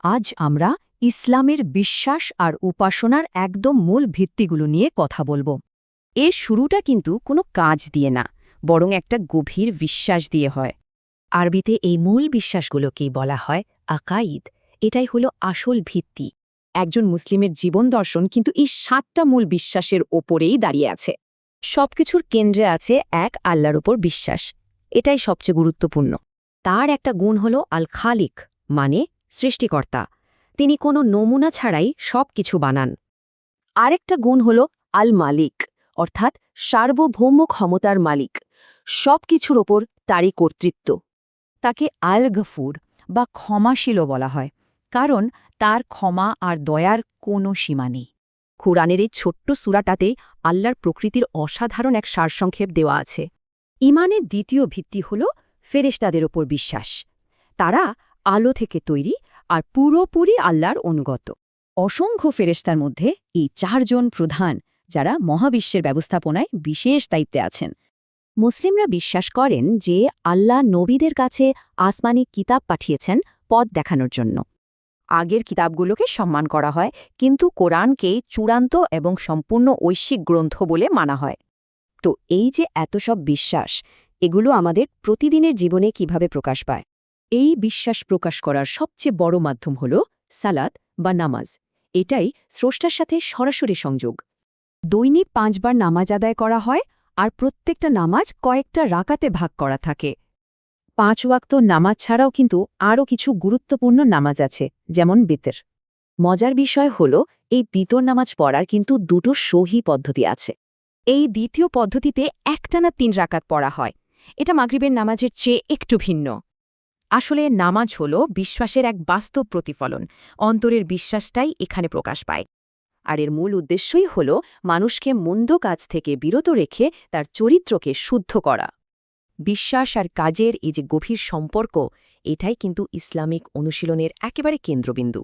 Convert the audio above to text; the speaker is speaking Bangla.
আজ আমরা ইসলামের বিশ্বাস আর উপাসনার একদম মূল ভিত্তিগুলো নিয়ে কথা বলবো। এর শুরুটা কিন্তু কোনো কাজ দিয়ে না, বরং একটা গভীর বিশ্বাস দিয়ে হয়। আরবিতে এই মূল বিশ্বাসগুলোকেই বলা হয় আকাইদ। এটাই হলো আসল ভিত্তি। একজন মুসলিমের জীবন দর্শন কিন্তু এই ৭টা মূল বিশ্বাসের ওপরেই দাঁড়িয়ে আছে। সবকিছুর কেন্দ্রে আছে এক আল্লাহর ওপর বিশ্বাস। এটাই সবচেয়ে গুরুত্বপূর্ণ। তার একটা গুণ হল আল খালিক, মানে সৃষ্টিকর্তা। তিনি কোনো নমুনা ছাড়াই সব কিছু বানান। আরেকটা গুণ হল আল মালিক, অর্থাৎ সার্বভৌম ক্ষমতার মালিক। সব কিছুর ওপর তারই কর্তৃত্ব। তাকে আল গফুর বা ক্ষমাশীলও বলা হয়, কারণ তার ক্ষমা আর দয়ার কোনো সীমা নেই। কুরআনের এই ছোট্ট সূরাটাতে আল্লাহর প্রকৃতির অসাধারণ এক সারসংক্ষেপ দেওয়া আছে। ইমানের দ্বিতীয় ভিত্তি হল ফেরেশতাদের ওপর বিশ্বাস। তারা আলো থেকে তৈরি আর পুরোপুরি আল্লাহর অনুগত। অসংখ্য ফেরেশতার মধ্যে এই ৪ জন প্রধান, যারা মহাবিশ্বের ব্যবস্থাপনায় বিশেষ দায়িত্বে আছেন। মুসলিমরা বিশ্বাস করেন যে আল্লাহ নবীদের কাছে আসমানি কিতাব পাঠিয়েছেন পথ দেখানোর জন্য। আগের কিতাবগুলোকে সম্মান করা হয়, কিন্তু কোরআনকে চূড়ান্ত এবং সম্পূর্ণ ঐশ্বিক গ্রন্থ বলে মানা হয়। তো এই যে এত সব বিশ্বাস, এগুলো আমাদের প্রতিদিনের জীবনে কিভাবে প্রকাশ পায়? এই বিশ্বাস প্রকাশ করার সবচেয়ে বড় মাধ্যম হল সালাত বা নামাজ। এটাই স্রষ্টার সাথে সরাসরি সংযোগ। দৈনিক ৫ বার নামাজ আদায় করা হয়, আর প্রত্যেকটা নামাজ কয়েকটা রাকাতে ভাগ করা থাকে। ৫ ওয়াক্ত নামাজ ছাড়াও কিন্তু আরও কিছু গুরুত্বপূর্ণ নামাজ আছে, যেমন বিতর। মজার বিষয় হল এই বিতর নামাজ পড়ার কিন্তু দুটো সহি পদ্ধতি আছে। এই দ্বিতীয় পদ্ধতিতে একটানা ৩ রাকাত পড়া হয়। এটা মাগরিবের নামাজের চেয়ে একটু ভিন্ন। আসলে নামাজ হল বিশ্বাসের এক বাস্তব প্রতিফলন। অন্তরের বিশ্বাসটাই এখানে প্রকাশ পায়। আর এর মূল উদ্দেশ্যই হল মানুষকে মন্দ কাজ থেকে বিরত রেখে তার চরিত্রকে শুদ্ধ করা। বিশ্বাস আর কাজের এই যে গভীর সম্পর্ক, এটাই কিন্তু ইসলামিক অনুশীলনের একেবারে কেন্দ্রবিন্দু।